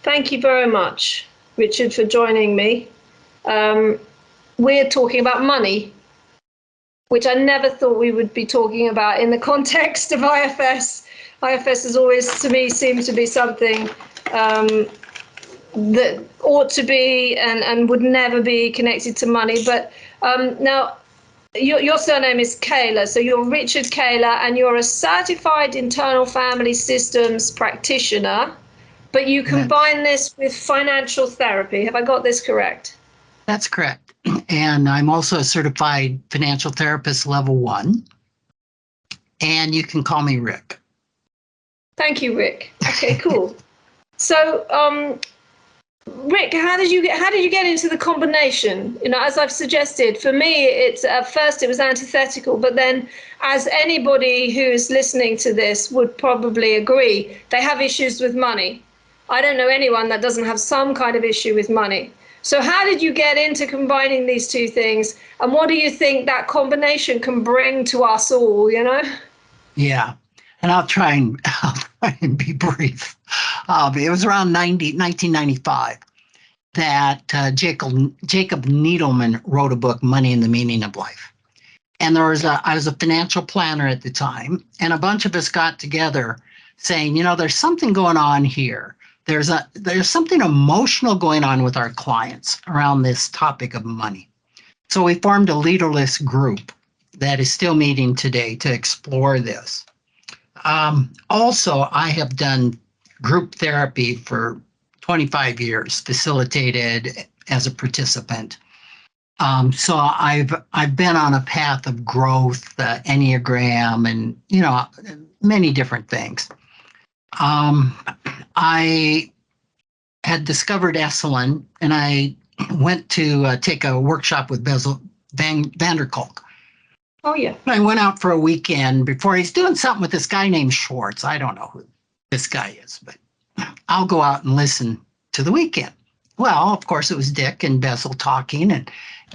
Thank you very much, Richard, for joining me. We're talking about money, which I never thought we would be talking about in the context of IFS. IFS has always, to me, seemed to be something that ought to be and would never be connected to money. But now, your surname is Kahler, so you're Richard Kahler, and you're a certified internal family systems practitioner, but you combine this with financial therapy. Have I got this correct? That's correct. And I'm also a certified financial therapist level 1. And you can call me Rick. Thank you, Rick. Okay, cool. So, Rick, how did you get into the combination? You know, as I've suggested, for me, it's at first it was antithetical, but then, as anybody who's listening to this would probably agree, they have issues with money. I don't know anyone that doesn't have some kind of issue with money. So how did you get into combining these two things? And what do you think that combination can bring to us all, you know? Yeah, and I'll try and be brief. It was around 1995 that Jacob Needleman wrote a book, Money and the Meaning of Life. And I was a financial planner at the time, and a bunch of us got together saying, you know, there's something going on here. There's something emotional going on with our clients around this topic of money. So we formed a leaderless group that is still meeting today to explore this. Also, I have done group therapy for 25 years, facilitated as a participant. So I've been on a path of growth, Enneagram, and, you know, many different things. I had discovered Esalen, and I went to take a workshop with Bessel van der Kolk. Oh, yeah. I went out for a weekend before. He's doing something with this guy named Schwartz. I don't know who this guy is, but I'll go out and listen to the weekend. Well, of course, it was Dick and Bessel talking. And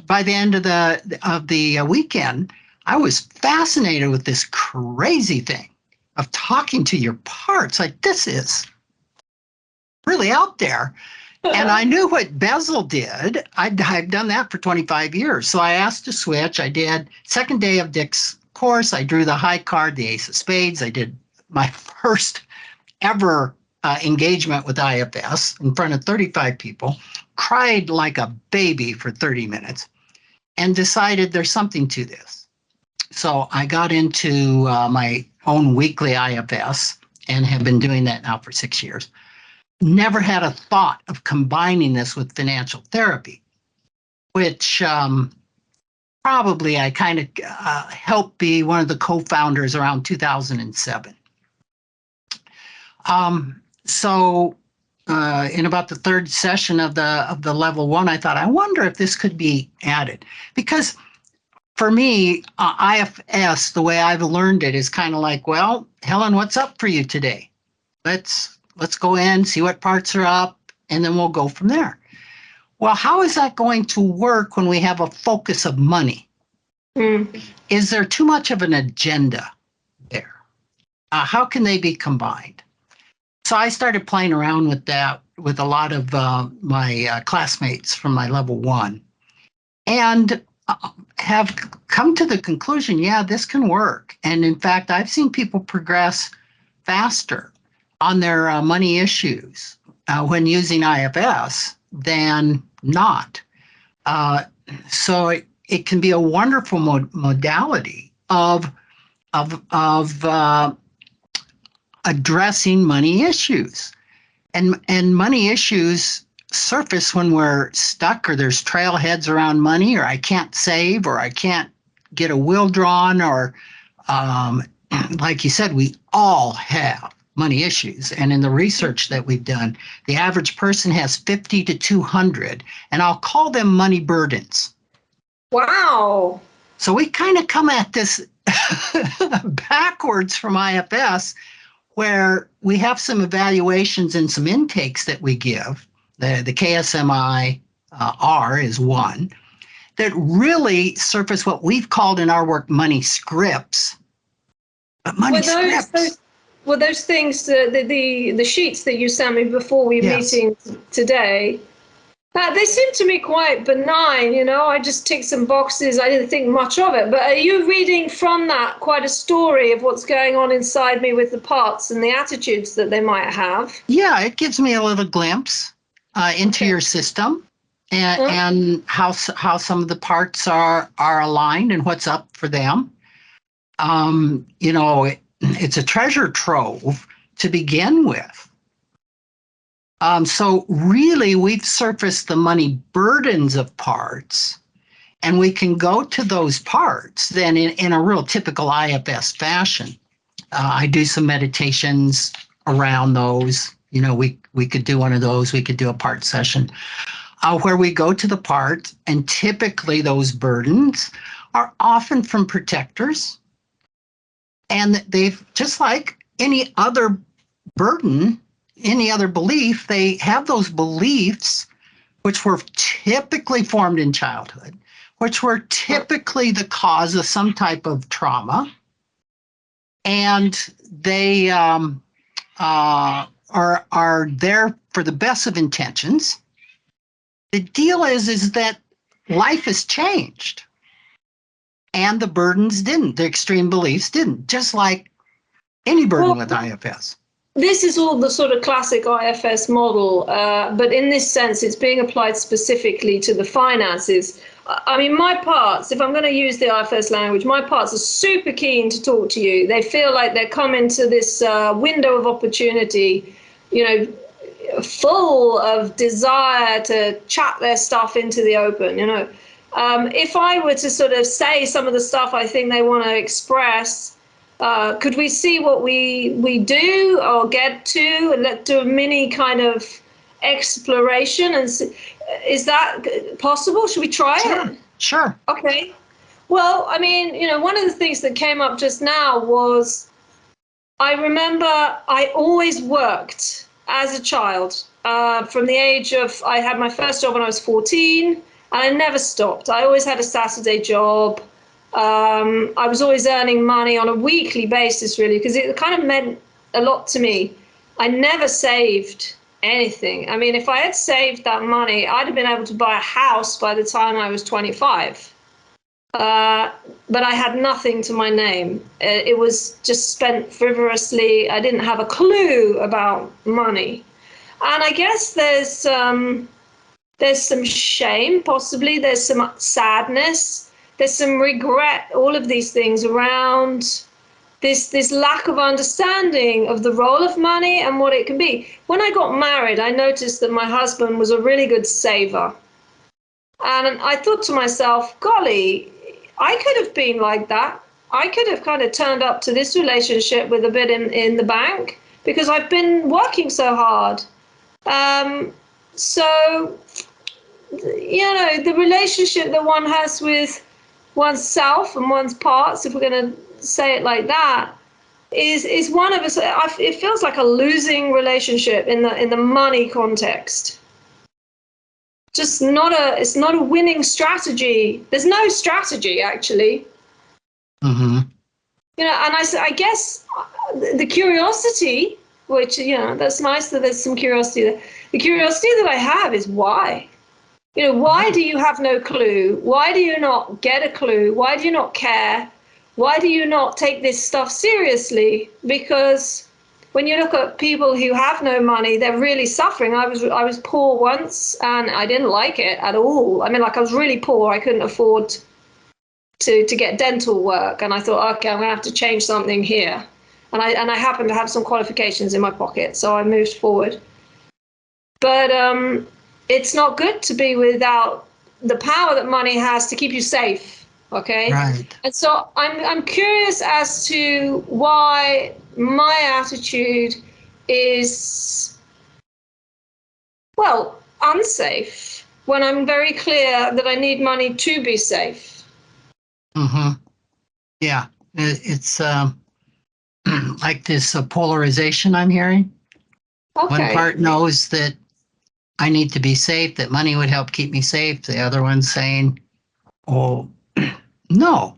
by the end of the weekend, I was fascinated with this crazy thing of talking to your parts. Like, this is really out there. And I knew what Bessel did. I've done that for 25 years. So I asked to switch. I did. Second day of Dick's course, I drew the high card, the ace of spades. I did my first ever engagement with IFS in front of 35 people, cried like a baby for 30 minutes, and decided there's something to this. So I got into my own weekly IFS and have been doing that now for 6 years. Never had a thought of combining this with financial therapy, which probably I kind of helped be one of the co-founders around 2007. So in about the third session of the level 1, I thought, I wonder if this could be added, because for me, IFS, the way I've learned it, is kind of like, well, Helen, what's up for you today? Let's go in, see what parts are up, and then we'll go from there. Well, how is that going to work when we have a focus of money? Is there too much of an agenda there? How can they be combined? So I started playing around with that with a lot of my classmates from my level 1, and have come to the conclusion, yeah, this can work. And in fact, I've seen people progress faster on their money issues when using IFS than not. So it can be a wonderful modality of addressing money issues. And money issues surface when we're stuck, or there's trailheads around money, or I can't save, or I can't get a will drawn, or like you said, we all have money issues. And in the research that we've done, the average person has 50 to 200, and I'll call them money burdens. Wow. So we kind of come at this backwards from IFS, where we have some evaluations and some intakes that we give. The KSMI R is one that really surface what we've called in our work money scripts. But money scripts. well, those things, the sheets that you sent me before we were Yes. meeting today, they seem to me quite benign. I just ticked some boxes. I didn't think much of it. But are you reading from that quite a story of what's going on inside me with the parts and the attitudes that they might have? Yeah, it gives me a little glimpse into your system and how some of the parts are aligned and what's up for them. It's a treasure trove to begin with. So really, we've surfaced the money burdens of parts, and we can go to those parts then in a real typical IFS fashion. I do some meditations around those. We could do one of those. We could do a part session where we go to the part, and typically those burdens are often from protectors. And they've, just like any other burden, any other belief, they have those beliefs which were typically formed in childhood, which were typically the cause of some type of trauma. And they are there for the best of intentions. The deal is that life has changed and the burdens didn't, the extreme beliefs didn't, just like any burden with IFS. This is all the sort of classic IFS model, but in this sense, it's being applied specifically to the finances. I mean, my parts, if I'm going to use the IFS language, my parts are super keen to talk to you. They feel like they're coming to this window of opportunity, full of desire to chat their stuff into the open. If I were to sort of say some of the stuff I think they want to express, could we see what we do or get to, and let's do a mini kind of exploration? And is that possible? Should we try it? Sure. Okay. Well, I mean, one of the things that came up just now was I remember I always worked as a child. From the age of, I had my first job when I was 14, and I never stopped. I always had a Saturday job. I was always earning money on a weekly basis, really, because it kind of meant a lot to me. I never saved anything. I mean, if I had saved that money, I'd have been able to buy a house by the time I was 25. But I had nothing to my name. It was just spent frivolously. I didn't have a clue about money. And I guess there's some shame, possibly. There's some sadness. There's some regret, all of these things around this lack of understanding of the role of money and what it can be. When I got married, I noticed that my husband was a really good saver. And I thought to myself, golly, I could have been like that. I could have kind of turned up to this relationship with a bit in the bank because I've been working so hard. So, the relationship that one has with oneself and one's parts, if we're going to say it like that, is one of us. It feels like a losing relationship in the money context. Just it's not a winning strategy. There's no strategy, actually. Mm-hmm. And I guess the curiosity, which, that's nice that there's some curiosity there. The curiosity that I have is why. Why do you have no clue? Why do you not get a clue? Why do you not care? Why do you not take this stuff seriously? Because when you look at people who have no money, they're really suffering. I was poor once, and I didn't like it at all. I mean, I was really poor. I couldn't afford to get dental work, and I thought, okay, I'm going to have to change something here. And I happened to have some qualifications in my pocket, so I moved forward. But it's not good to be without the power that money has to keep you safe. Okay. Right. And so I'm curious as to why my attitude is, well, unsafe when I'm very clear that I need money to be safe. Mm-hmm. Yeah. It's like this polarization I'm hearing. Okay. One part knows that I need to be safe, that money would help keep me safe. The other one's saying, oh, no,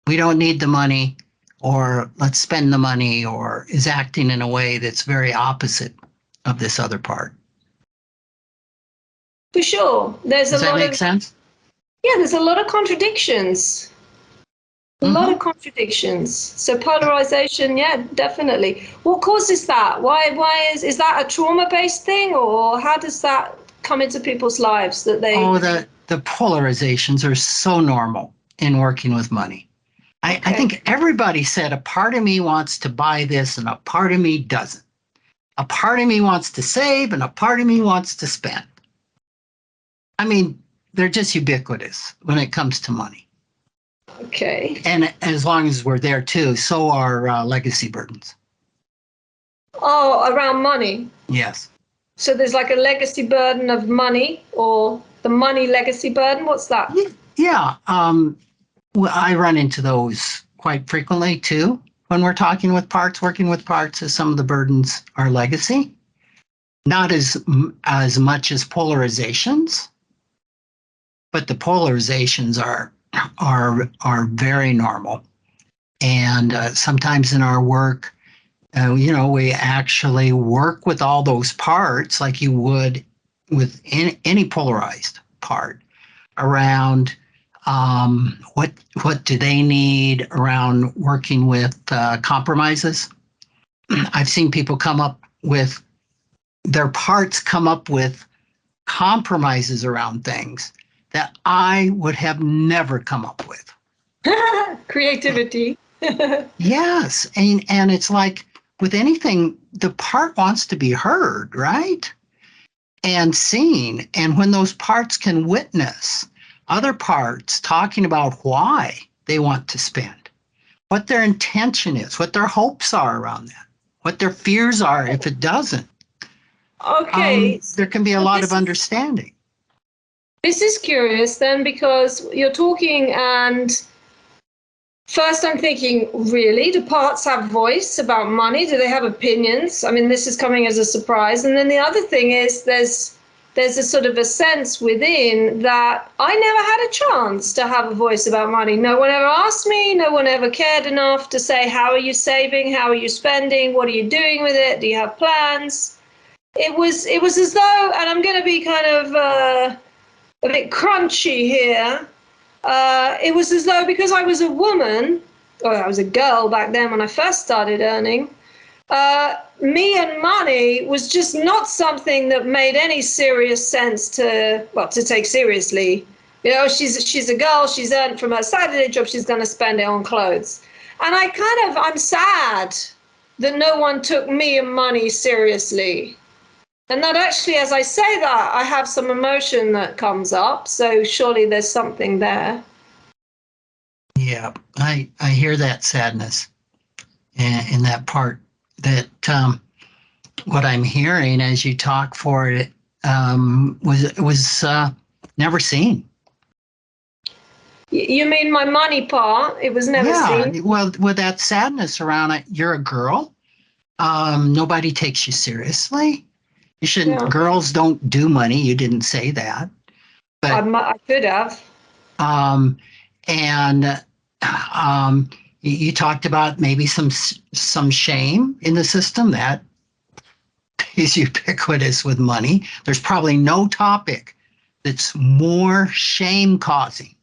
we don't need the money. or let's spend the money, or is acting in a way that's very opposite of this other part. For sure. Does that make sense? Yeah, there's a lot of contradictions. A lot of contradictions. So polarization, yeah, definitely. What causes that? Why is that a trauma-based thing, or how does that come into people's lives that they? Oh, the polarizations are so normal in working with money. Okay. I think everybody said a part of me wants to buy this and a part of me doesn't. A part of me wants to save and a part of me wants to spend. I mean, they're just ubiquitous when it comes to money. Okay. And as long as we're there too, so are legacy burdens. Oh, around money. Yes. So there's like a legacy burden of money, or the money legacy burden. What's that? Yeah. Well, I run into those quite frequently too. When we're talking with parts, working with parts, as some of the burdens are legacy, not as much as polarizations, but the polarizations are very normal. And sometimes in our work, we actually work with all those parts like you would with any polarized part around what do they need around working with compromises. I've seen people come up with their parts come up with compromises around things that I would have never come up with. Creativity. Yes. And it's like with anything, the part wants to be heard, right? And seen. And when those parts can witness other parts talking about why they want to spend, what their intention is, what their hopes are around that, what their fears are if it doesn't. Okay. There can be a lot of understanding. This is curious then, because you're talking, and first I'm thinking, really, do parts have voice about money? Do they have opinions? I mean, this is coming as a surprise. And then the other thing is there's a sort of a sense within that I never had a chance to have a voice about money. No one ever asked me. No one ever cared enough to say, how are you saving? How are you spending? What are you doing with it? Do you have plans? It was as though, and I'm going to be kind of a bit crunchy here. It was as though because I was a woman, or I was a girl back then when I first started earning, me and money was just not something that made any serious sense to take seriously. You know, she's a girl, she's earned from her Saturday job, she's going to spend it on clothes. And I'm sad that no one took me and money seriously. And that actually, as I say that, I have some emotion that comes up. So surely there's something there. Yeah, I hear that sadness in that part. That what I'm hearing as you talk for it was never seen. You mean my money part? It was never seen. Well, with that sadness around it, you're a girl. Nobody takes you seriously. You shouldn't. Yeah. Girls don't do money. You didn't say that, but I could have. And you talked about maybe some shame in the system that is ubiquitous with money. There's probably no topic that's more shame causing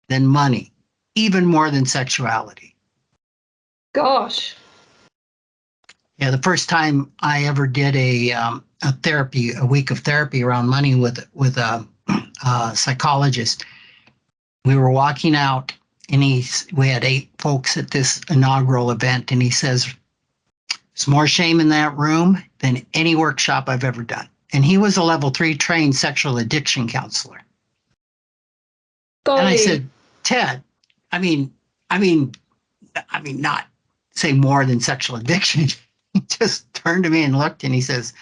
than money, even more than sexuality. Gosh. Yeah, the first time I ever did a week of therapy around money with a psychologist, we were walking out, and we had 8 folks at this inaugural event, and he says, "There's more shame in that room than any workshop I've ever done." And he was a level 3 trained sexual addiction counselor. Golly. And I said, "Ted, I mean, not say more than sexual addiction." He just turned to me and looked, and he says,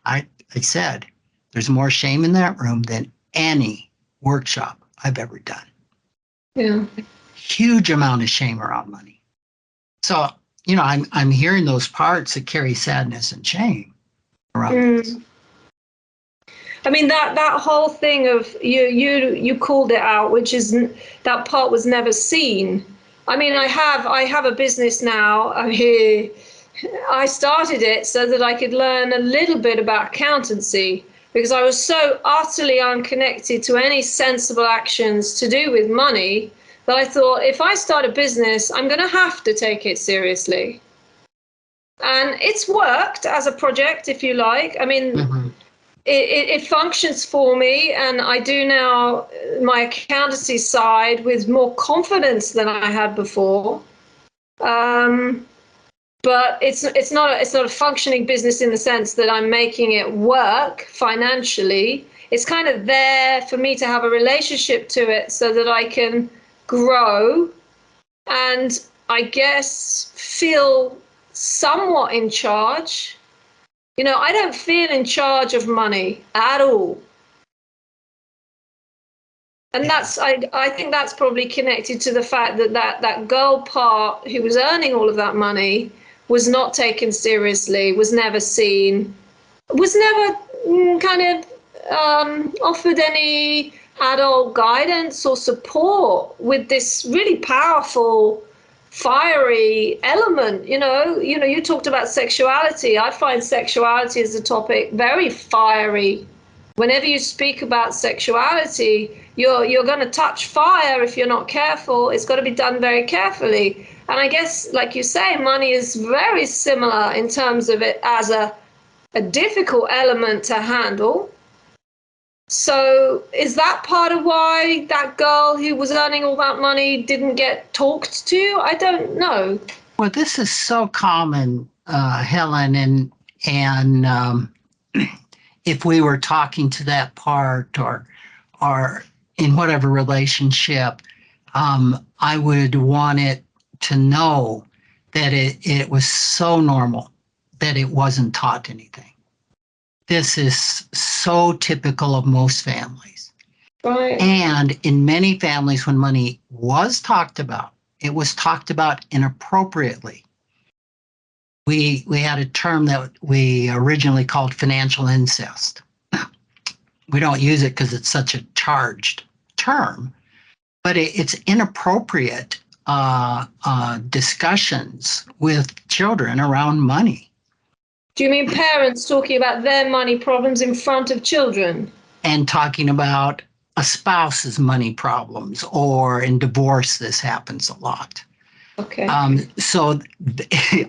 I said, "There's more shame in that room than any workshop I've ever done." Yeah. Huge amount of shame around money. So, I'm hearing those parts that carry sadness and shame around this. I mean, that whole thing of you called it out, which is that part was never seen. I mean, I have a business now. I mean, I started it so that I could learn a little bit about accountancy because I was so utterly unconnected to any sensible actions to do with money that I thought if I start a business, I'm going to have to take it seriously. And it's worked as a project, if you like. I mean, Mm-hmm. it functions for me, and I do now my accountancy side with more confidence than I had before. But it's not a functioning business in the sense that I'm making it work financially. It's kind of there for me to have a relationship to it so that I can grow and I guess feel somewhat in charge. You know, I don't feel in charge of money at all. And Yeah. I think that's probably connected to the fact that that girl part who was earning all of that money was not taken seriously, was never seen, was never kind of offered any adult guidance or support with this really powerful, fiery element. You talked about sexuality. I find sexuality as a topic very fiery. Whenever you speak about sexuality, you're going to touch fire if you're not careful. It's got to be done very carefully. And I guess, like you say, money is very similar in terms of it as a difficult element to handle. So is that part of why that girl who was earning all that money didn't get talked to? I don't know. Well, this is so common, Helen, and if we were talking to that part or in whatever relationship, I would want it to know that it was so normal that it wasn't taught anything. This is so typical of most families. Right. And in many families, when money was talked about, it was talked about inappropriately. We had a term that we originally called financial incest. We don't use it because it's such a charged term, but it's inappropriate discussions with children around money. Do you mean parents talking about their money problems in front of children? And talking about a spouse's money problems, or in divorce, this happens a lot. Okay. So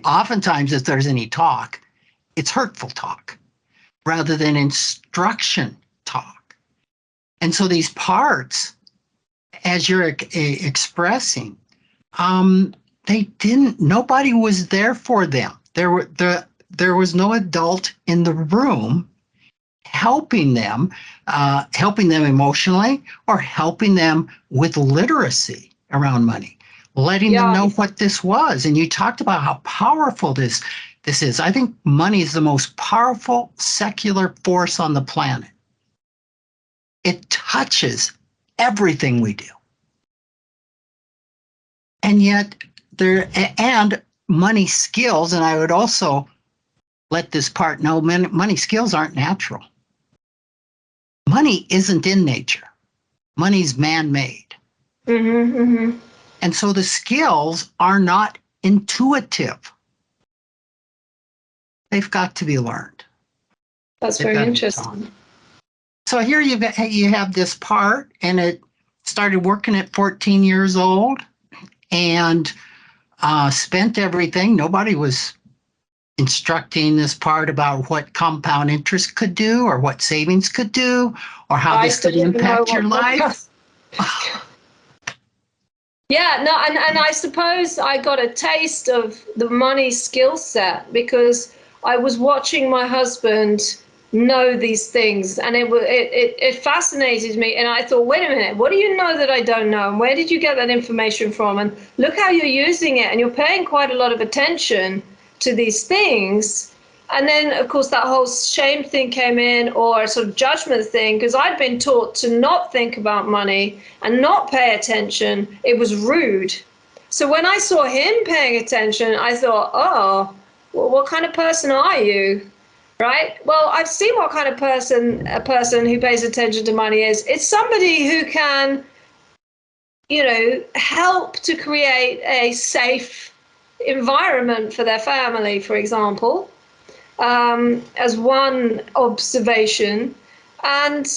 oftentimes, if there's any talk, it's hurtful talk rather than instruction talk. And so these parts, as you're expressing, nobody was there for them. There was no adult in the room helping them emotionally or helping them with literacy around money, letting them know what this was. And you talked about how powerful this is. I think money is the most powerful secular force on the planet. It touches everything we do. And yet and money skills, and I would also let this part know, money skills aren't natural. Money isn't in nature. Money's man-made. Mm-hmm, mm-hmm. And so the skills are not intuitive. They've got to be learned. That's very interesting. So here you have this part, and it started working at 14 years old and spent everything. Nobody was instructing this part about what compound interest could do or what savings could do or how this could impact your life. Yeah, no, and I suppose I got a taste of the money skill set because I was watching my husband know these things, and it fascinated me. And I thought, wait a minute, what do you know that I don't know? And where did you get that information from? And look how you're using it, and you're paying quite a lot of attention to these things. And then, of course, that whole shame thing came in, or a sort of judgment thing, because I'd been taught to not think about money and not pay attention. It was rude. So when I saw him paying attention, I thought, oh, well, what kind of person are you? Right? Well, I've seen what kind of a person who pays attention to money is. It's somebody who can help to create a safe environment for their family, for example, as one observation. And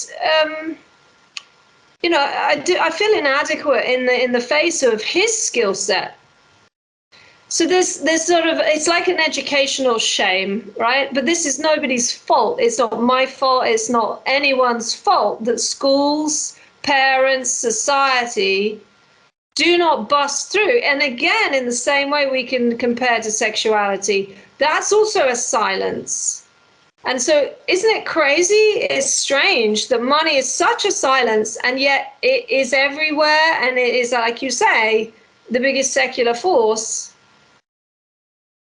I feel inadequate in the face of his skill set. So there's sort of, it's like an educational shame, right? But this is nobody's fault. It's not my fault. It's not anyone's fault that schools, parents, society do not bust through. And again, in the same way we can compare to sexuality, that's also a silence. And so isn't it crazy? It's strange that money is such a silence, and yet it is everywhere. And it is, like you say, the biggest secular force.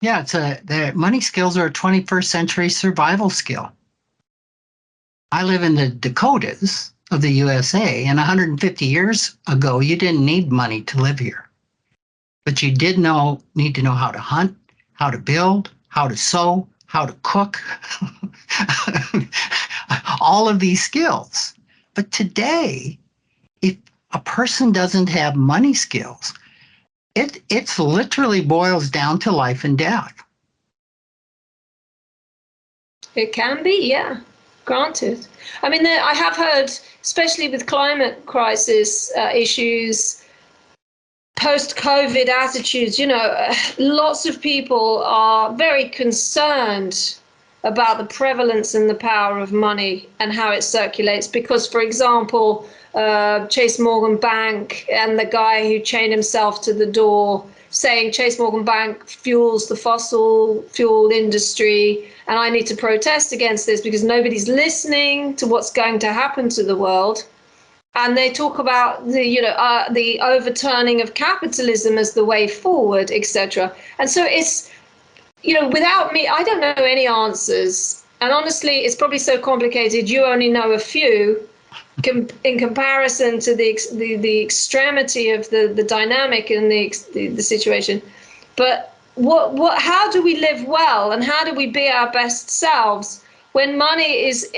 Yeah, the money skills are a 21st century survival skill. I live in the Dakotas of the USA, and 150 years ago, you didn't need money to live here. But you did need to know how to hunt, how to build, how to sew, how to cook, all of these skills. But today, if a person doesn't have money skills, it's literally boils down to life and death. It can be, yeah, granted. I mean, I have heard, especially with climate crisis issues, post-COVID attitudes, lots of people are very concerned about the prevalence and the power of money and how it circulates. Because, for example, Chase Morgan Bank and the guy who chained himself to the door saying Chase Morgan Bank fuels the fossil fuel industry, and I need to protest against this because nobody's listening to what's going to happen to the world. And they talk about the overturning of capitalism as the way forward, etc. And so it's, without me, I don't know any answers. And honestly, it's probably so complicated. You only know a few in comparison to the extremity of the dynamic and the situation. But how do we live well, and how do we be our best selves when money is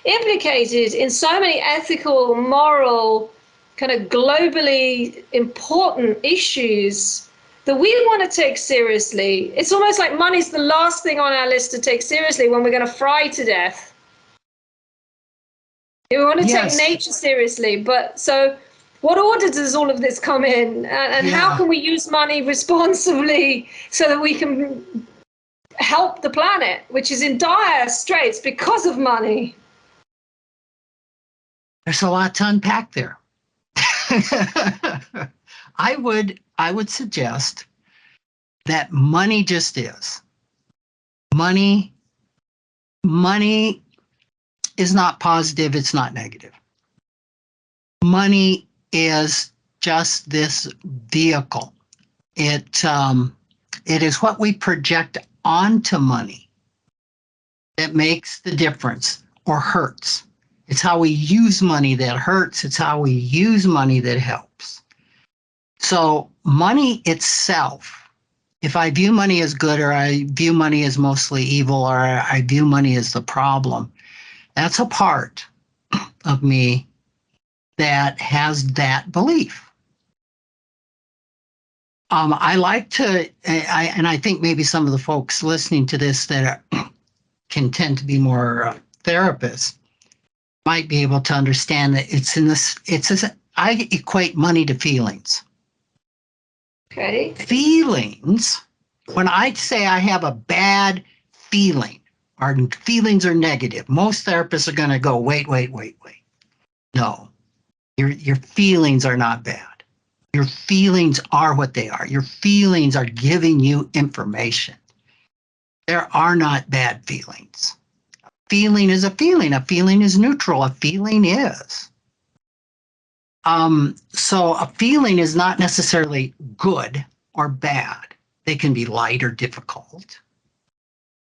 implicated in so many ethical, moral, kind of globally important issues that we want to take seriously? It's almost like money's the last thing on our list to take seriously when we're going to fry to death. We want to take nature seriously, but so what order does all of this come in? And how can we use money responsibly so that we can help the planet, which is in dire straits because of money? There's a lot to unpack there. I would suggest that money just is. Money is not positive, it's not negative. Money is just this vehicle. It is what we project onto money that makes the difference or hurts. It's how we use money that hurts. It's how we use money that helps. So money itself, if I view money as good, or I view money as mostly evil, or I view money as the problem, that's a part of me that has that belief. I like to, and I think maybe some of the folks listening to this that can tend to be more therapists might be able to understand that I equate money to feelings. Okay. Feelings, when I say I have a bad feeling, or feelings are negative, most therapists are going to go, wait. No, your feelings are not bad. Your feelings are what they are. Your feelings are giving you information. There are not bad feelings. A feeling is a feeling. A feeling is neutral. A feeling is. So a feeling is not necessarily good or bad. They can be light or difficult,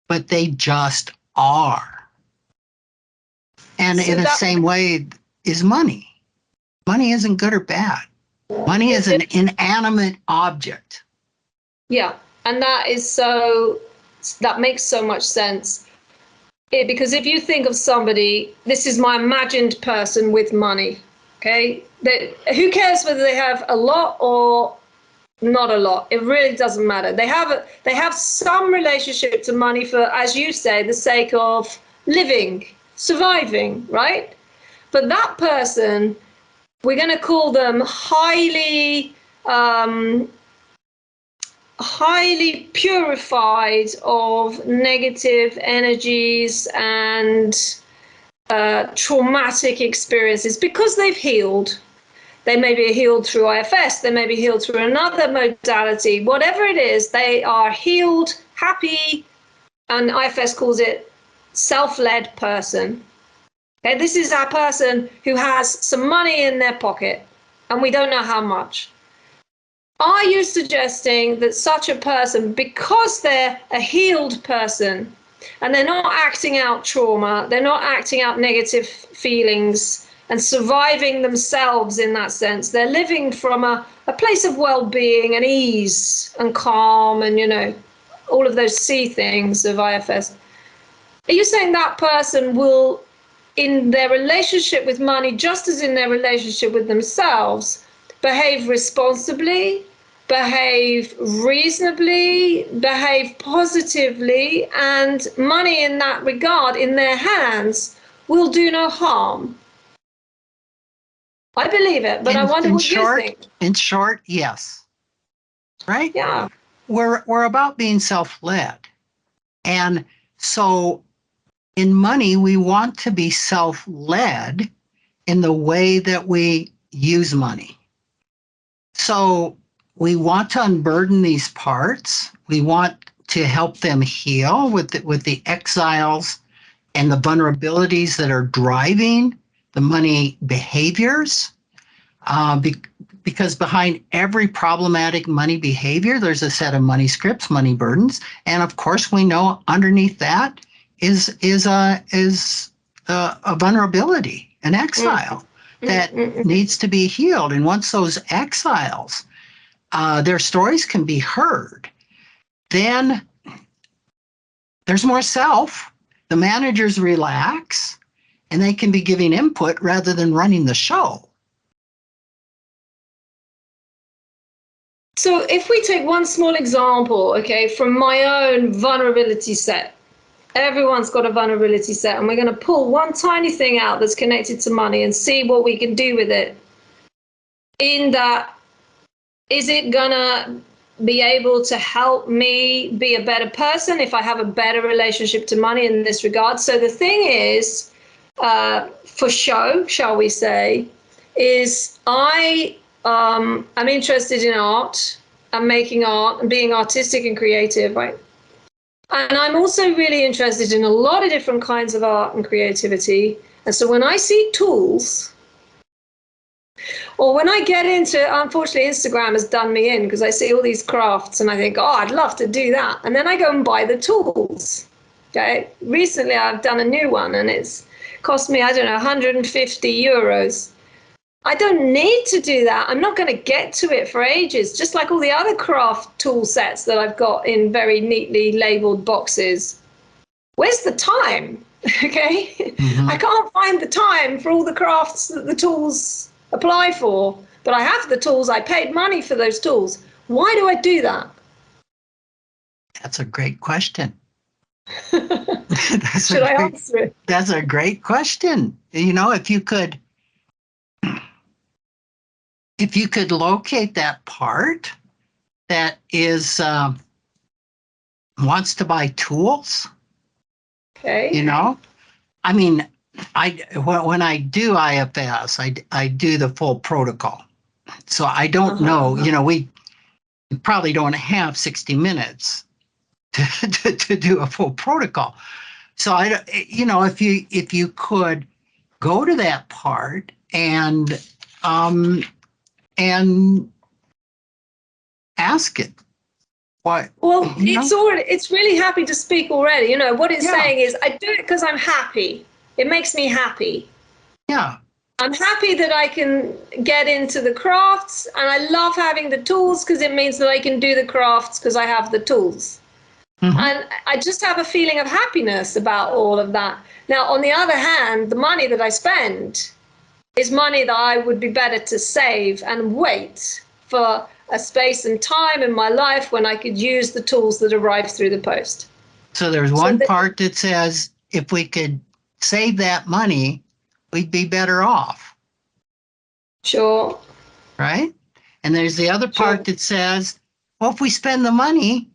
but they just are. And so in the same way is money. Money isn't good or bad. Money is an inanimate object. Yeah, and that makes so much sense. Because if you think of somebody, this is my imagined person with money. Okay, who cares whether they have a lot or not a lot? It really doesn't matter. They have some relationship to money for, as you say, the sake of living, surviving, right? But that person, we're going to call them highly purified of negative energies and traumatic experiences because they've healed. They may be healed through IFS, they may be healed through another modality. Whatever it is, they are healed, happy, and IFS calls it self-led person. Okay, this is our person who has some money in their pocket, and we don't know how much. Are you suggesting that such a person, because they're a healed person, and they're not acting out trauma, they're not acting out negative feelings and surviving themselves in that sense, they're living from a place of well-being and ease and calm and, all of those C things of IFS. Are you saying that person will, in their relationship with money, just as in their relationship with themselves, behave responsibly, behave reasonably, behave positively, and money in that regard, in their hands, will do no harm? I believe it, but I wonder what you think. In short, yes. Right? Yeah. We're about being self-led. And so in money, we want to be self-led in the way that we use money. So we want to unburden these parts. We want to help them heal with the exiles and the vulnerabilities that are driving the money behaviors. Because behind every problematic money behavior, there's a set of money scripts, money burdens. And of course, we know underneath that is a vulnerability, an exile that needs to be healed. And once those exiles, their stories can be heard, then there's more self. The managers relax and they can be giving input rather than running the show. So if we take one small example, okay, from my own vulnerability set, everyone's got a vulnerability set, and we're going to pull one tiny thing out that's connected to money and see what we can do with it. In that, is it going to be able to help me be a better person if I have a better relationship to money in this regard? So the thing is, for show, shall we say, is I'm interested in art and making art and being artistic and creative, right? And I'm also really interested in a lot of different kinds of art and creativity. And so when I see tools, or when I get into, unfortunately, Instagram has done me in because I see all these crafts and I think, oh, I'd love to do that. And then I go and buy the tools. Okay. Recently, I've done a new one and it's cost me, 150 euros. I don't need to do that. I'm not going to get to it for ages, just like all the other craft tool sets that I've got in very neatly labeled boxes. Where's the time? Okay. Mm-hmm. I can't find the time for all the crafts that the tools apply for, but I have the tools. I paid money for those tools. Why do I do that? That's a great question. Should I answer it? That's a great question. If you could locate that part that is wants to buy tools, okay. I mean, when I do IFS, I do the full protocol. So I don't know, we probably don't have 60 minutes to do a full protocol. So if you could go to that part and ask it. Why? Well, it's really happy to speak already. What it's saying is, I do it because I'm happy. It makes me happy. Yeah. I'm happy that I can get into the crafts, and I love having the tools because it means that I can do the crafts because I have the tools. Mm-hmm. And I just have a feeling of happiness about all of that. Now, on the other hand, the money that I spend, is money that I would be better to save and wait for a space and time in my life when I could use the tools that arrive through the post. So there's one part that says if we could save that money, we'd be better off. Sure. Right? And there's the other part that says, well, if we spend the money,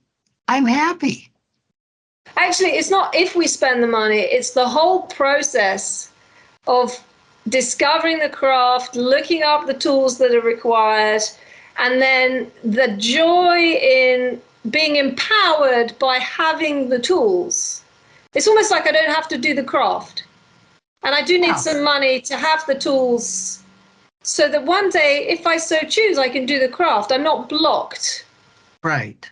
I'm happy. Actually, it's not if we spend the money, it's the whole process of discovering the craft, looking up the tools that are required, and then the joy in being empowered by having the tools. It's almost like I don't have to do the craft. And I do need some money to have the tools so that one day, if I so choose, I can do the craft. I'm not blocked. Right.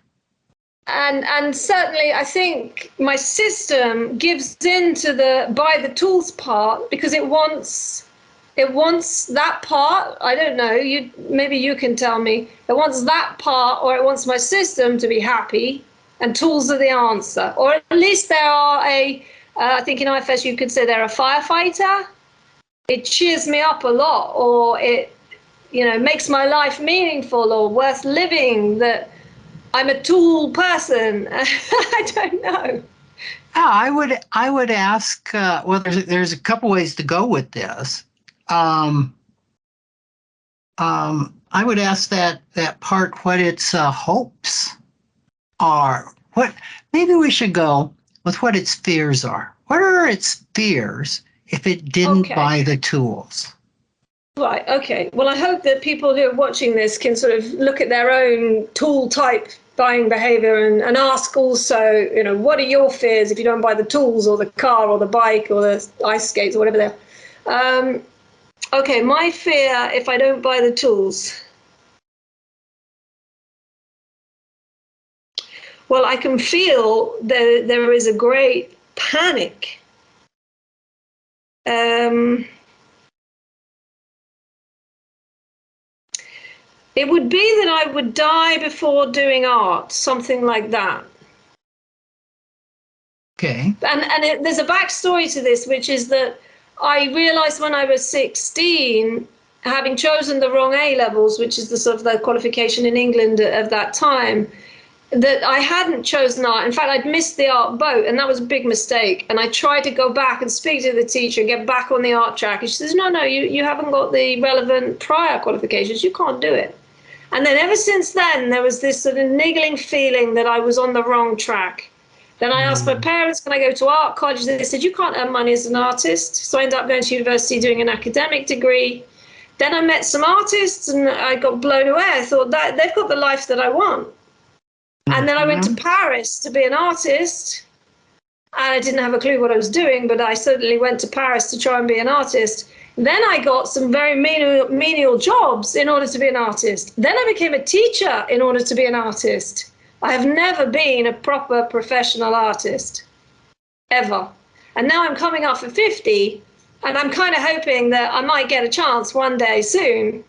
And certainly I think my system gives in to the buy the tools part because it wants that part. I don't know, maybe you can tell me. It wants that part, or it wants my system to be happy, and tools are the answer. Or at least they are I think in IFS you could say they're a firefighter. It cheers me up a lot, or it makes my life meaningful or worth living, that I'm a tool person. I don't know. Yeah, I would ask. Well, there's a couple ways to go with this. I would ask that part what its hopes are. Maybe we should go with what its fears are. What are its fears if it didn't buy the tools? Right. Okay. Well, I hope that people who are watching this can sort of look at their own tool type buying behavior and ask also, what are your fears if you don't buy the tools or the car or the bike or the ice skates or whatever they are. Okay. My fear if I don't buy the tools. Well, I can feel that there is a great panic. It would be that I would die before doing art, something like that. Okay. And there's a backstory to this, which is that I realized when I was 16, having chosen the wrong A levels, which is the sort of the qualification in England of that time, that I hadn't chosen art. In fact, I'd missed the art boat, and that was a big mistake. And I tried to go back and speak to the teacher and get back on the art track. And she says, no, you haven't got the relevant prior qualifications. You can't do it. And then ever since then, there was this sort of niggling feeling that I was on the wrong track. Then I asked my parents, can I go to art college? They said, you can't earn money as an artist. So I ended up going to university doing an academic degree. Then I met some artists and I got blown away. I thought that they've got the life that I want. And then I went to Paris to be an artist. And I didn't have a clue what I was doing, but I certainly went to Paris to try and be an artist. Then I got some very menial jobs in order to be an artist. Then I became a teacher in order to be an artist. I have never been a proper professional artist, ever. And now I'm coming up for 50, and I'm kind of hoping that I might get a chance one day soon.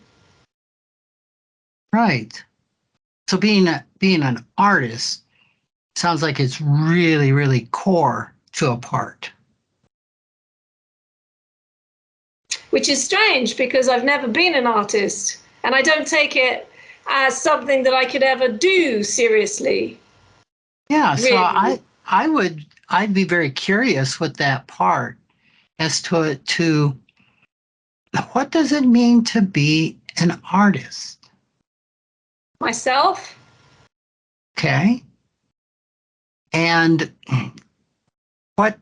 Right. So being an artist sounds like it's really, really core to a part. Which is strange because I've never been an artist, and I don't take it as something that I could ever do seriously. Yeah, really. so I'd be very curious with that part as to what does it mean to be an artist? Myself? Okay. And what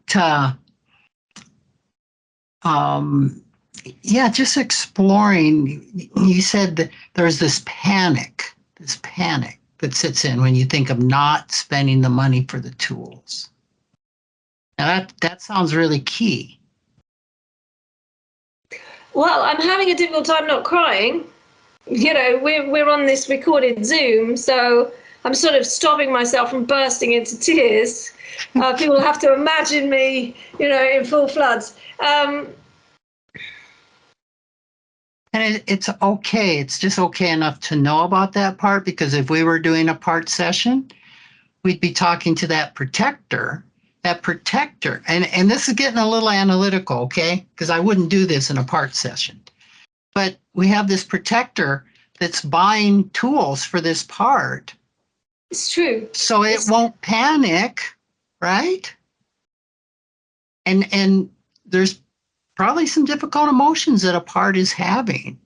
just exploring, you said that there's this panic that sits in when you think of not spending the money for the tools. Now that sounds really key. Well, I'm having a difficult time not crying. We're on this recorded Zoom, so I'm sort of stopping myself from bursting into tears. People have to imagine me, in full floods. And it's okay. It's just okay enough to know about that part, because if we were doing a part session, we'd be talking to that protector. And this is getting a little analytical, okay? Because I wouldn't do this in a part session. but we have this protector that's buying tools for this part. It's true. So it won't panic, right? And there's probably some difficult emotions that a part is having.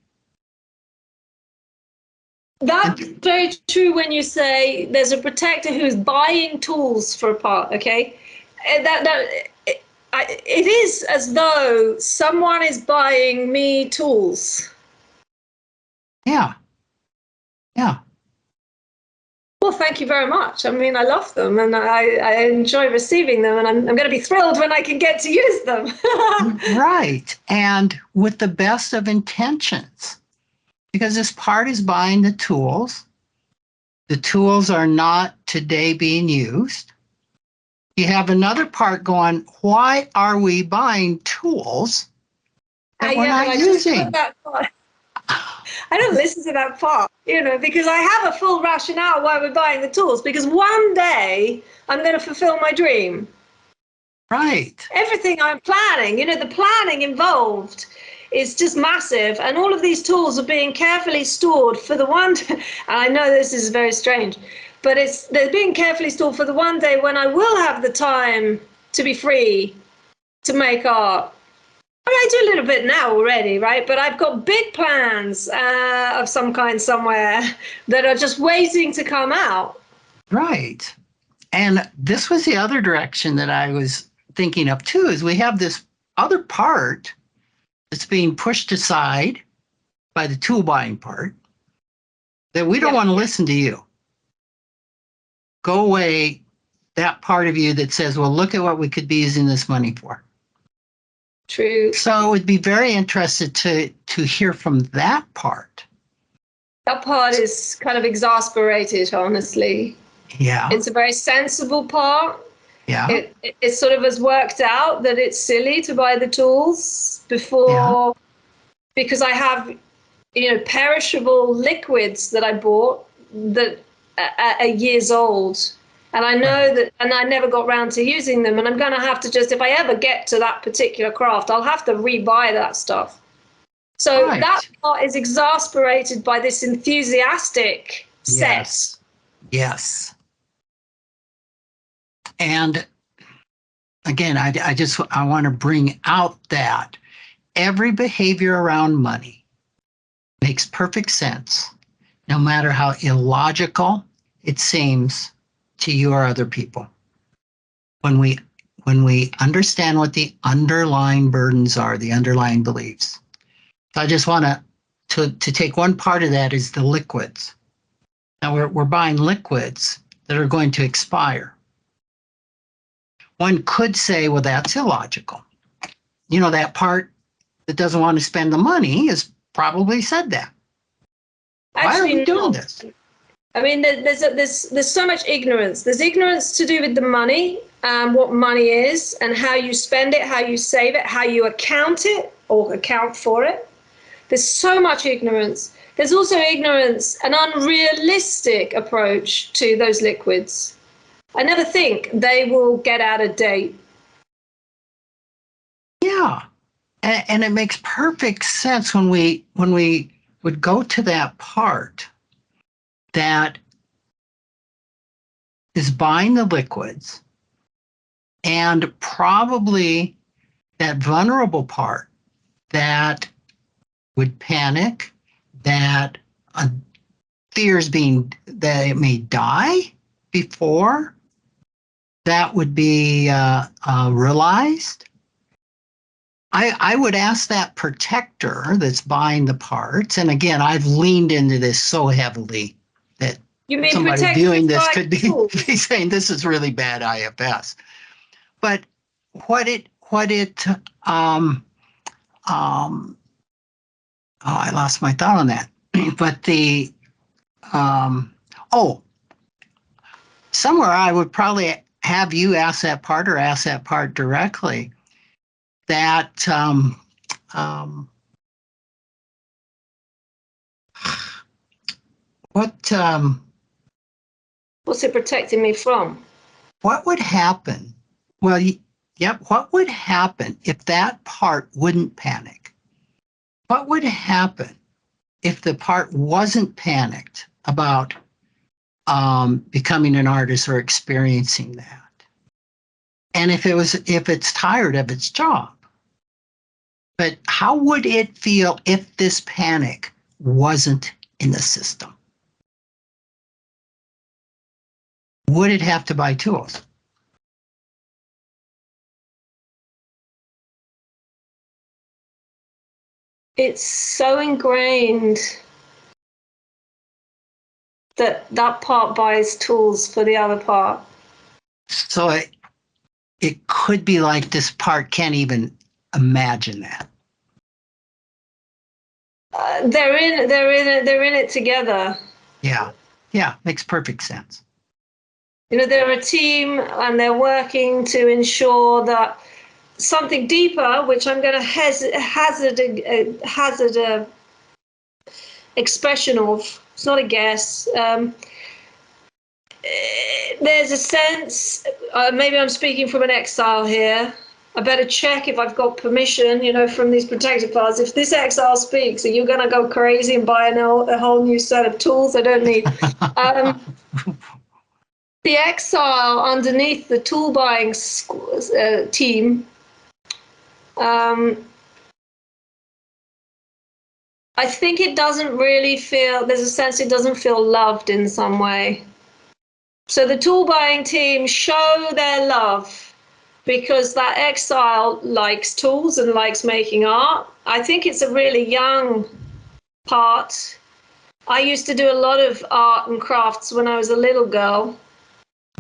That's very true when you say there's a protector who's buying tools for a part, okay? It is as though someone is buying me tools. Yeah. Yeah. Well, thank you very much. I mean, I love them and I enjoy receiving them, and I'm going to be thrilled when I can get to use them. Right. And with the best of intentions, because this part is buying the tools. The tools are not today being used. You have another part going, why are we buying tools that we're not using? I don't listen to that part, because I have a full rationale why we're buying the tools, because one day I'm going to fulfill my dream. Right. Everything I'm planning, the planning involved is just massive. And all of these tools are being carefully stored for the one, and I know this is very strange, but they're being carefully stored for the one day when I will have the time to be free to make art. I mean, I do a little bit now already, right? But I've got big plans of some kind somewhere that are just waiting to come out. Right. And this was the other direction that I was thinking of too, is we have this other part that's being pushed aside by the tool buying part that we don't want to listen to you. Go away, that part of you that says, well, look at what we could be using this money for. True. So I would be very interested to hear from that part. That part is kind of exasperated, honestly. Yeah. It's a very sensible part. Yeah. It sort of has worked out that it's silly to buy the tools before, because I have, perishable liquids that I bought that are years old. And I know that, and I never got round to using them. And I'm going to have to if I ever get to that particular craft, I'll have to rebuy that stuff. So that part is exasperated by this enthusiastic set. Yes. And again, I want to bring out that every behavior around money makes perfect sense, no matter how illogical it seems to you or other people. When we understand what the underlying burdens are, the underlying beliefs. So I just want to take one part of that is the liquids. Now we're buying liquids that are going to expire. One could say, well, that's illogical. That part that doesn't want to spend the money has probably said that. Why are we doing this? I mean, there's so much ignorance. There's ignorance to do with the money, what money is, and how you spend it, how you save it, how you account it or account for it. There's so much ignorance. There's also ignorance, an unrealistic approach to those liquids. I never think they will get out of date. Yeah. And it makes perfect sense when we would go to that part that is buying the liquids, and probably that vulnerable part that would panic, that fears that it may die before that would be realized. I would ask that protector that's buying the parts, and again, I've leaned into this so heavily that somebody viewing this could be saying this is really bad IFS. But I lost my thought on that. But somewhere I would probably have you ask that part or ask that part directly that what's it protecting me from? What would happen? Well, what would happen if that part wouldn't panic? what would happen if the part wasn't panicked about becoming an artist or experiencing that? And if it's tired of its job? But how would it feel if this panic wasn't in the system? Would it have to buy tools? It's so ingrained that part buys tools for the other part. So it could be like this part can't even imagine that. They're in it together. Yeah, makes perfect sense. They're a team and they're working to ensure that something deeper, which I'm going to hazard a expression of. It's not a guess. There's a sense, maybe I'm speaking from an exile here. I better check if I've got permission, from these protected parts. If this exile speaks, are you going to go crazy and buy a whole new set of tools I don't need? The exile underneath the tool buying team, I think it doesn't really feel, there's a sense it doesn't feel loved in some way. So the tool buying team show their love because that exile likes tools and likes making art. I think it's a really young part. I used to do a lot of art and crafts when I was a little girl.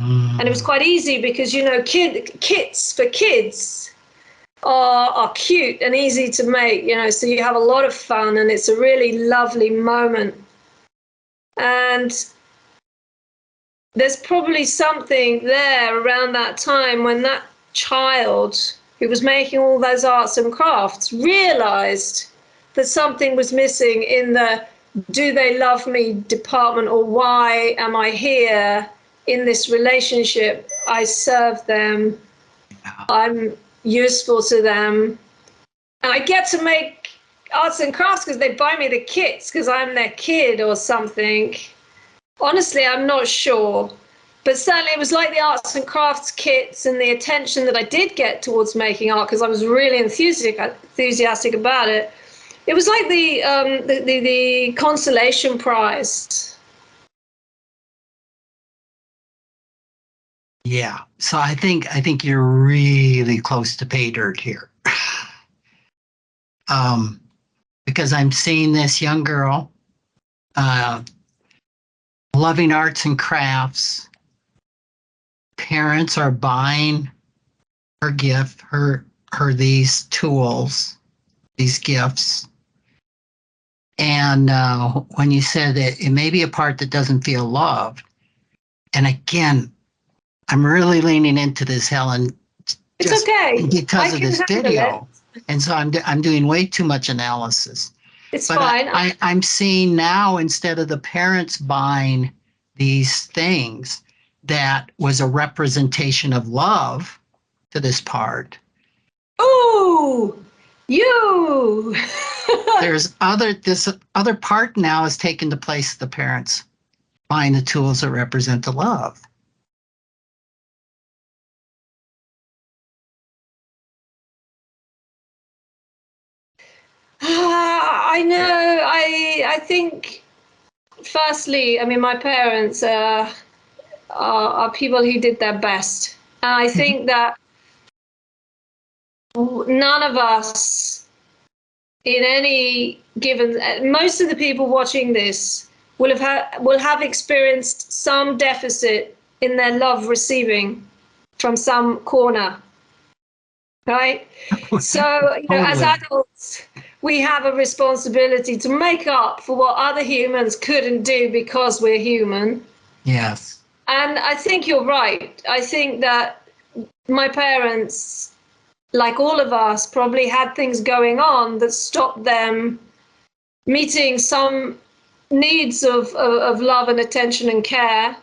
And it was quite easy because, kits for kids are cute and easy to make, so you have a lot of fun and it's a really lovely moment. And there's probably something there around that time when that child who was making all those arts and crafts realized that something was missing in the do they love me department, or why am I here in this relationship? I serve them. I'm useful to them. And I get to make arts and crafts because they buy me the kits because I'm their kid or something. Honestly, I'm not sure. But certainly it was like the arts and crafts kits and the attention that I did get towards making art because I was really enthusiastic about it. It was like the consolation prize. Yeah. So I think you're really close to pay dirt here. Because I'm seeing this young girl loving arts and crafts. Parents are buying her gift, her these tools, these gifts. And when you said that it may be a part that doesn't feel loved, and again, I'm really leaning into this, Helen. It's okay. Because of this video. And so I'm doing way too much analysis. It's fine. I'm seeing now, instead of the parents buying these things, that was a representation of love to this part. Oh, you. This other part now is taking the place of the parents buying the tools that represent the love. I know. I think, firstly, I mean, my parents are people who did their best. And I think that none of us in any given, most of the people watching this will have experienced some deficit in their love receiving from some corner, right? So, as adults, we have a responsibility to make up for what other humans couldn't do because we're human. Yes. And I think you're right. I think that my parents, like all of us, probably had things going on that stopped them meeting some needs of love and attention and care,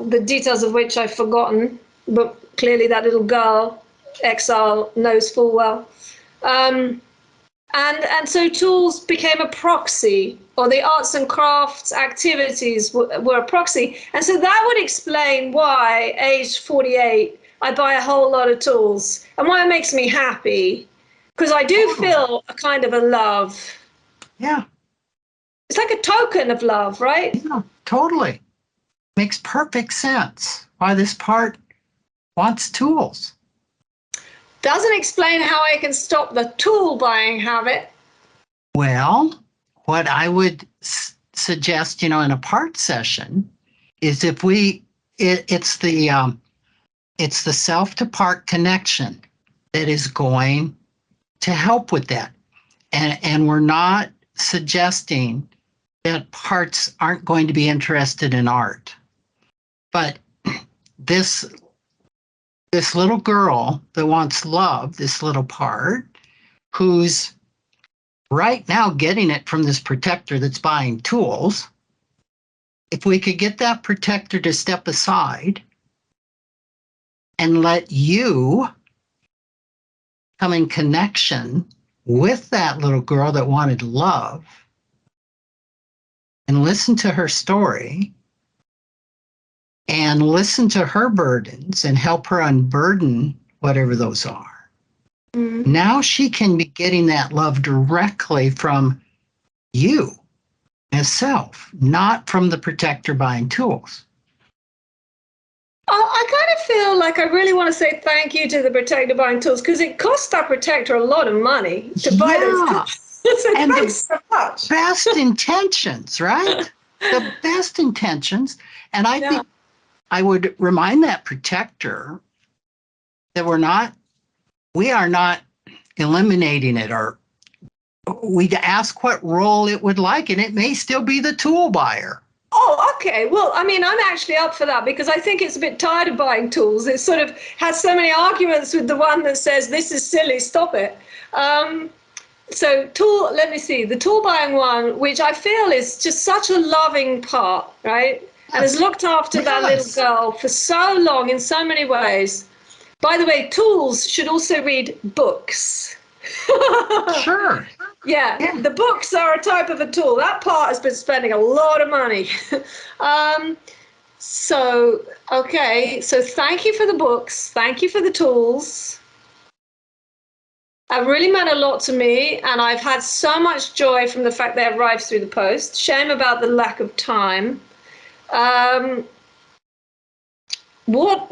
the details of which I've forgotten, but clearly that little girl, exile, knows full well. And so tools became a proxy, or the arts and crafts activities were a proxy. And so that would explain why, age 48, I buy a whole lot of tools and why it makes me happy. Because I do feel a kind of a love. Yeah. It's like a token of love, right? Yeah, totally. Makes perfect sense why this part wants tools. Doesn't explain how I can stop the tool buying habit. Well, what I would suggest, in a part session is if it's the self to part connection that is going to help with that. And we're not suggesting that parts aren't going to be interested in art. But this little girl that wants love, this little part, who's right now getting it from this protector that's buying tools, if we could get that protector to step aside and let you come in connection with that little girl that wanted love and listen to her story and listen to her burdens and help her unburden whatever those are. Mm-hmm. Now she can be getting that love directly from you as self, not from the protector buying tools. I kind of feel like I really want to say thank you to the protector buying tools because it costs that protector a lot of money to buy those tools. So and thanks so much. Best intentions, right? The best intentions. And I think I would remind that protector that we are not eliminating it, or we'd ask what role it would like, and it may still be the tool buyer. Oh, okay. Well, I mean, I'm actually up for that because I think it's a bit tired of buying tools. It sort of has so many arguments with the one that says, this is silly, stop it. So let me see, the tool buying one, which I feel is just such a loving part, right? Yes. And has looked after that little girl for so long in so many ways. By the way, tools should also read books. Sure. Yeah, the books are a type of a tool. That part has been spending a lot of money. So thank you for the books. Thank you for the tools. It really meant a lot to me, and I've had so much joy from the fact they arrived through the post. Shame about the lack of time. What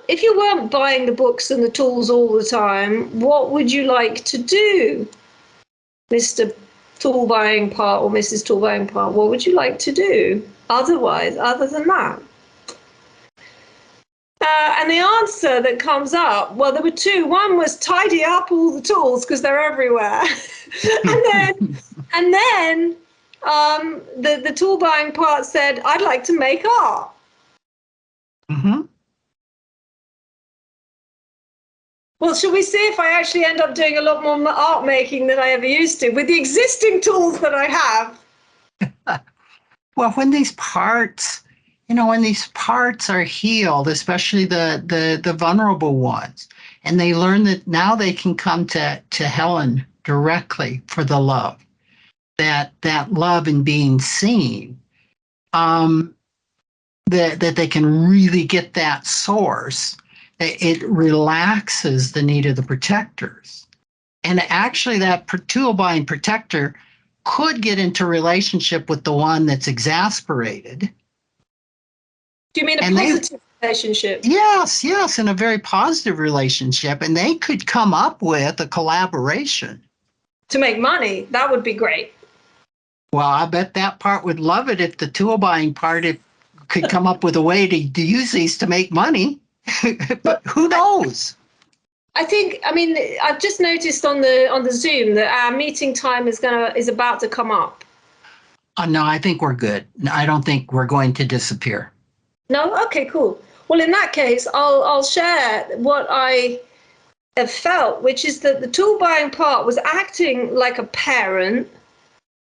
if you weren't buying the books and the tools all the time, what would you like to do, Mr. Tool buying part or Mrs. Tool buying part? What would you like to do other than that? And the answer that comes up, well, there were two. One was tidy up all the tools because they're everywhere. and then the tool buying part said, I'd like to make art. Mm-hmm. Well, shall we see if I actually end up doing a lot more art making than I ever used to with the existing tools that I have? Well, when these parts are healed, especially the vulnerable ones, and they learn that now they can come to Helen directly for the love, that love and being seen, that they can really get that source. It relaxes the need of the protectors. And actually that tool buying protector could get into relationship with the one that's exasperated. Do you mean a positive relationship? Yes, in a very positive relationship. And they could come up with a collaboration. To make money, that would be great. Well, I bet that part would love it if the tool buying part could come up with a way to use these to make money. But who knows? I mean, I've just noticed on the Zoom that our meeting time is about to come up. No, I think we're good. I don't think we're going to disappear. No? Okay, cool. Well, in that case, I'll share what I have felt, which is that the tool buying part was acting like a parent.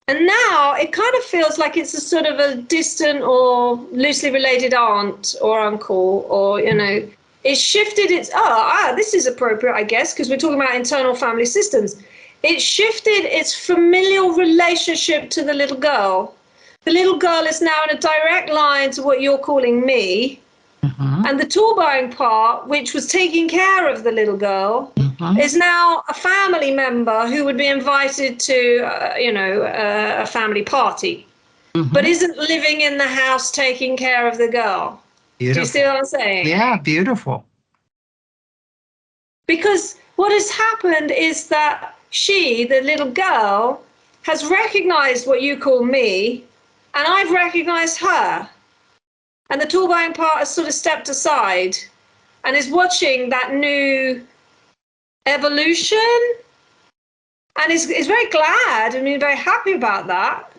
And now it kind of feels like it's a sort of a distant or loosely related aunt or uncle, or, it shifted its, this is appropriate, I guess, because we're talking about internal family systems. it shifted its familial relationship to the little girl. The little girl is now in a direct line to what you're calling me. Mm-hmm. And the tool buying part, which was taking care of the little girl, Mm-hmm. is now a family member who would be invited to, a family party, Mm-hmm. but isn't living in the house taking care of the girl. Beautiful. Do you see what I'm saying? Yeah, beautiful. Because what has happened is that she, the little girl, has recognized what you call me, and I've recognized her. And the tool buying part has sort of stepped aside and is watching that new evolution, and is very glad, I mean, very happy about that,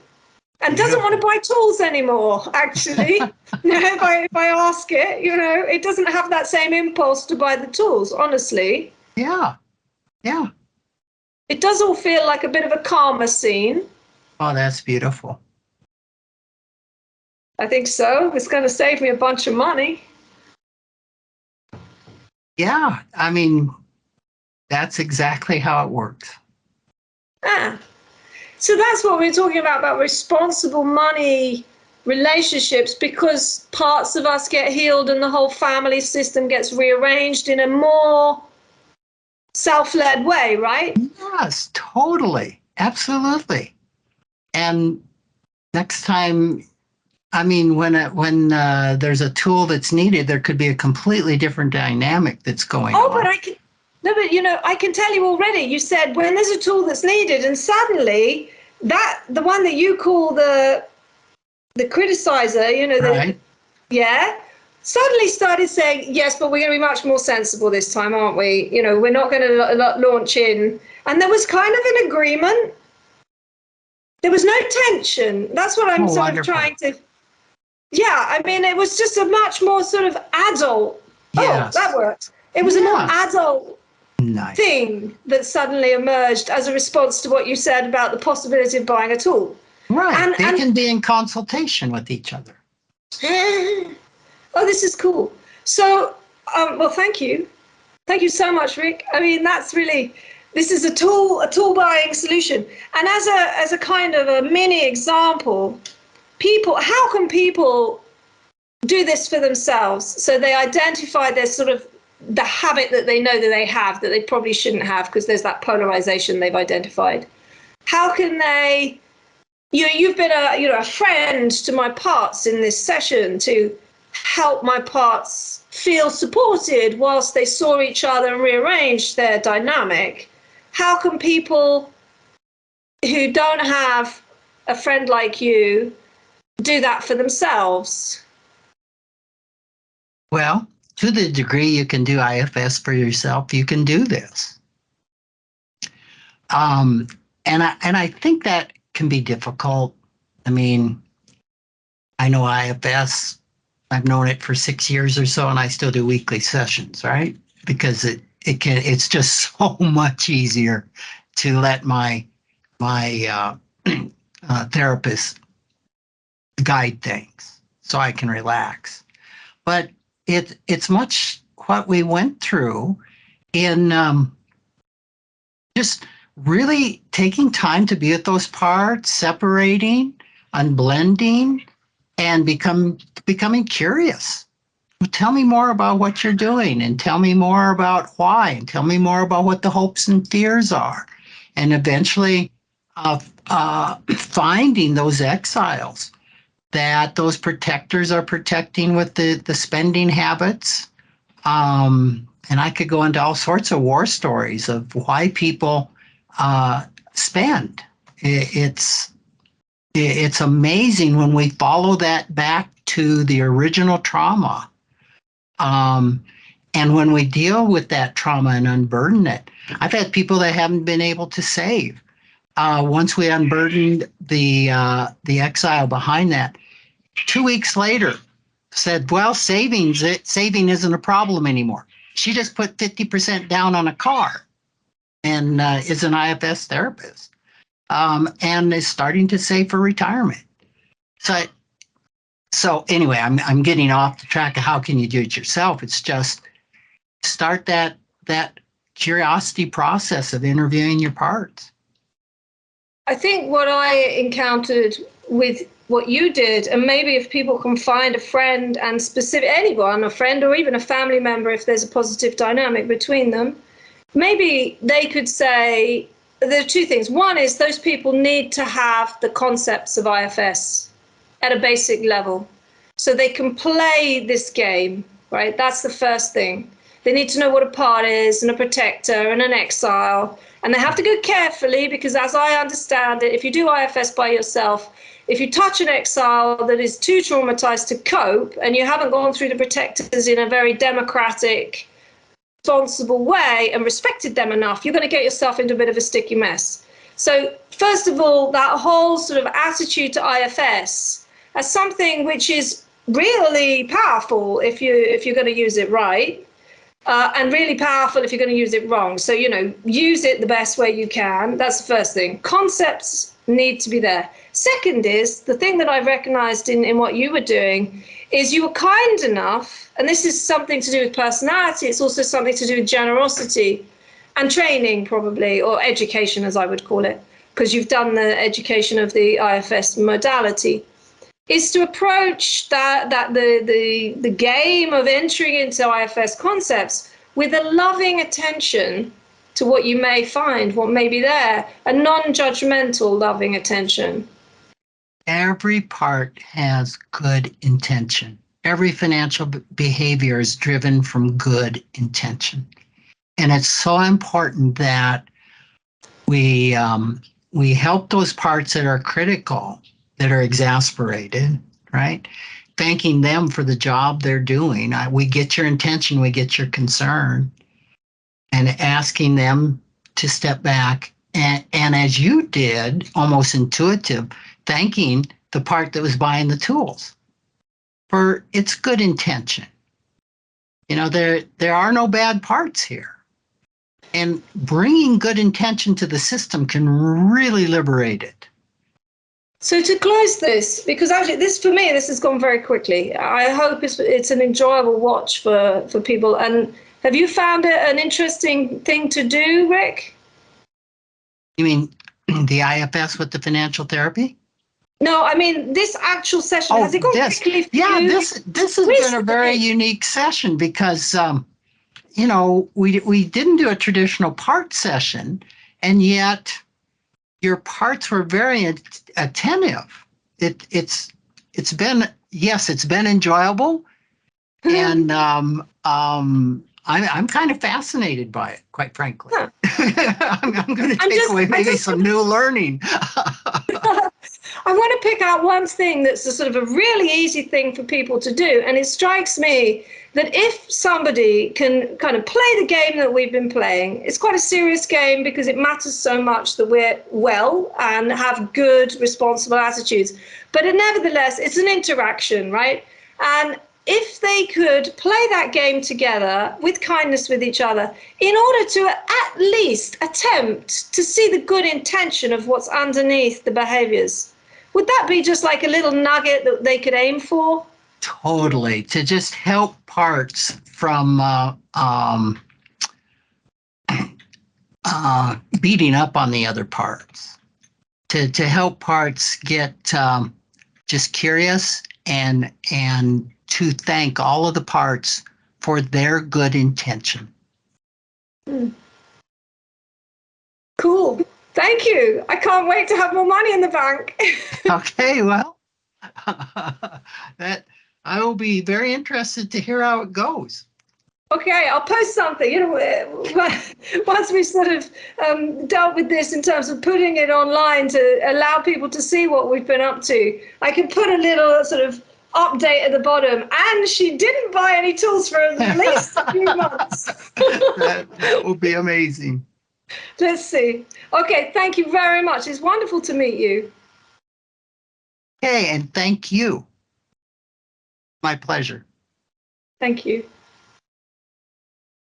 and doesn't want to buy tools anymore, actually. If I ask it, it doesn't have that same impulse to buy the tools, honestly. Yeah. Yeah. It does all feel like a bit of a karma scene. Oh, that's beautiful. I think so. It's going to save me a bunch of money. Yeah. I mean, that's exactly how it works. Ah. So that's what we're talking about responsible money relationships, because parts of us get healed and the whole family system gets rearranged in a more self-led way, right? Yes, totally. Absolutely. And next time, I mean, when there's a tool that's needed, there could be a completely different dynamic that's going on. But I can tell you already. You said when there's a tool that's needed, and suddenly the one that you call the criticizer, right? suddenly started saying, yes, but we're going to be much more sensible this time, aren't we? We're not going to launch in. And there was kind of an agreement. There was no tension. That's what I'm sort of trying to. Yeah, I mean, it was just a much more sort of adult. Yes. Oh, that works. It was a more adult thing that suddenly emerged as a response to what you said about the possibility of buying a tool. Right. They can be in consultation with each other. Oh, this is cool. So, well, thank you. Thank you so much, Rick. I mean, this is a tool buying solution. And as a kind of a mini example, how can people do this for themselves? So they identify their sort of the habit that they know that they have that they probably shouldn't have, because there's that polarization they've identified. How can they, you've been a friend to my parts in this session to help my parts feel supported whilst they saw each other and rearranged their dynamic. How can people who don't have a friend like you do that for themselves? Well, to the degree you can do IFS for yourself, you can do this. And I think that can be difficult. I mean, I know IFS. I've known it for 6 years or so, and I still do weekly sessions, right? Because it's just so much easier to let my therapist guide things so I can relax. But it's much what we went through in just really taking time to be at those parts, separating, unblending, and becoming curious. Tell me more about what you're doing, and tell me more about why, and tell me more about what the hopes and fears are. And eventually finding those exiles that those protectors are protecting with the spending habits. And I could go into all sorts of war stories of why people spend. It's amazing when we follow that back to the original trauma. And when we deal with that trauma and unburden it, I've had people that haven't been able to save. Once we unburdened the exile behind that, 2 weeks later, said, well, saving isn't a problem anymore. She just put 50% down on a car and is an IFS therapist and is starting to save for retirement. So anyway, I'm getting off the track of how can you do it yourself. It's just start that curiosity process of interviewing your parts. I think what I encountered with what you did, and maybe if people can find a friend and specific anyone, a friend or even a family member, if there's a positive dynamic between them, maybe they could say there are two things. One is those people need to have the concepts of IFS at a basic level so they can play this game, right? That's the first thing. They need to know what a part is and a protector and an exile. And they have to go carefully because, as I understand it, if you do IFS by yourself, if you touch an exile that is too traumatized to cope and you haven't gone through the protectors in a very democratic, responsible way and respected them enough, you're going to get yourself into a bit of a sticky mess. So first of all, that whole sort of attitude to IFS as something which is really powerful if you're going to use it right, and really powerful if you're going to use it wrong. So, use it the best way you can. That's the first thing. Concepts need to be there. Second is, the thing that I've recognized in what you were doing is you were kind enough, and this is something to do with personality, it's also something to do with generosity and training probably, or education as I would call it, because you've done the education of the IFS modality, is to approach the game of entering into IFS concepts with a loving attention to what you may find, what may be there, a non-judgmental loving attention. Every part has good intention. Every financial behavior is driven from good intention. And it's so important that we help those parts that are critical, that are exasperated, right? Thanking them for the job they're doing. We get your intention, we get your concern, and asking them to step back. And as you did, almost intuitive, thanking the part that was buying the tools for its good intention. There are no bad parts here. And bringing good intention to the system can really liberate it. So to close this, because actually for me, this has gone very quickly. I hope it's an enjoyable watch for people. And have you found it an interesting thing to do, Rick? You mean the IFS with the financial therapy? No, I mean this actual session. Has it gone quickly for you? This has been a very unique session because we didn't do a traditional part session, and yet your parts were very attentive. It's been enjoyable, and I'm kind of fascinated by it, quite frankly. Huh. I'm going to take away maybe some new learning. I want to pick out one thing that's a sort of a really easy thing for people to do. And it strikes me that if somebody can kind of play the game that we've been playing, it's quite a serious game because it matters so much that we're well and have good, responsible attitudes. But nevertheless, it's an interaction, right? And if they could play that game together with kindness with each other in order to at least attempt to see the good intention of what's underneath the behaviors, would that be just like a little nugget that they could aim for? Totally. To just help parts from beating up on the other parts. To help parts get just curious and to thank all of the parts for their good intention. Cool. Thank you. I can't wait to have more money in the bank. Okay, well, that I will be very interested to hear how it goes. Okay, I'll post something. Once we sort of dealt with this in terms of putting it online to allow people to see what we've been up to, I can put a little sort of update at the bottom. And she didn't buy any tools for at least a few months. that will be amazing. Let's see. Okay, thank you very much. It's wonderful to meet you. Okay, and thank you. My pleasure. Thank you.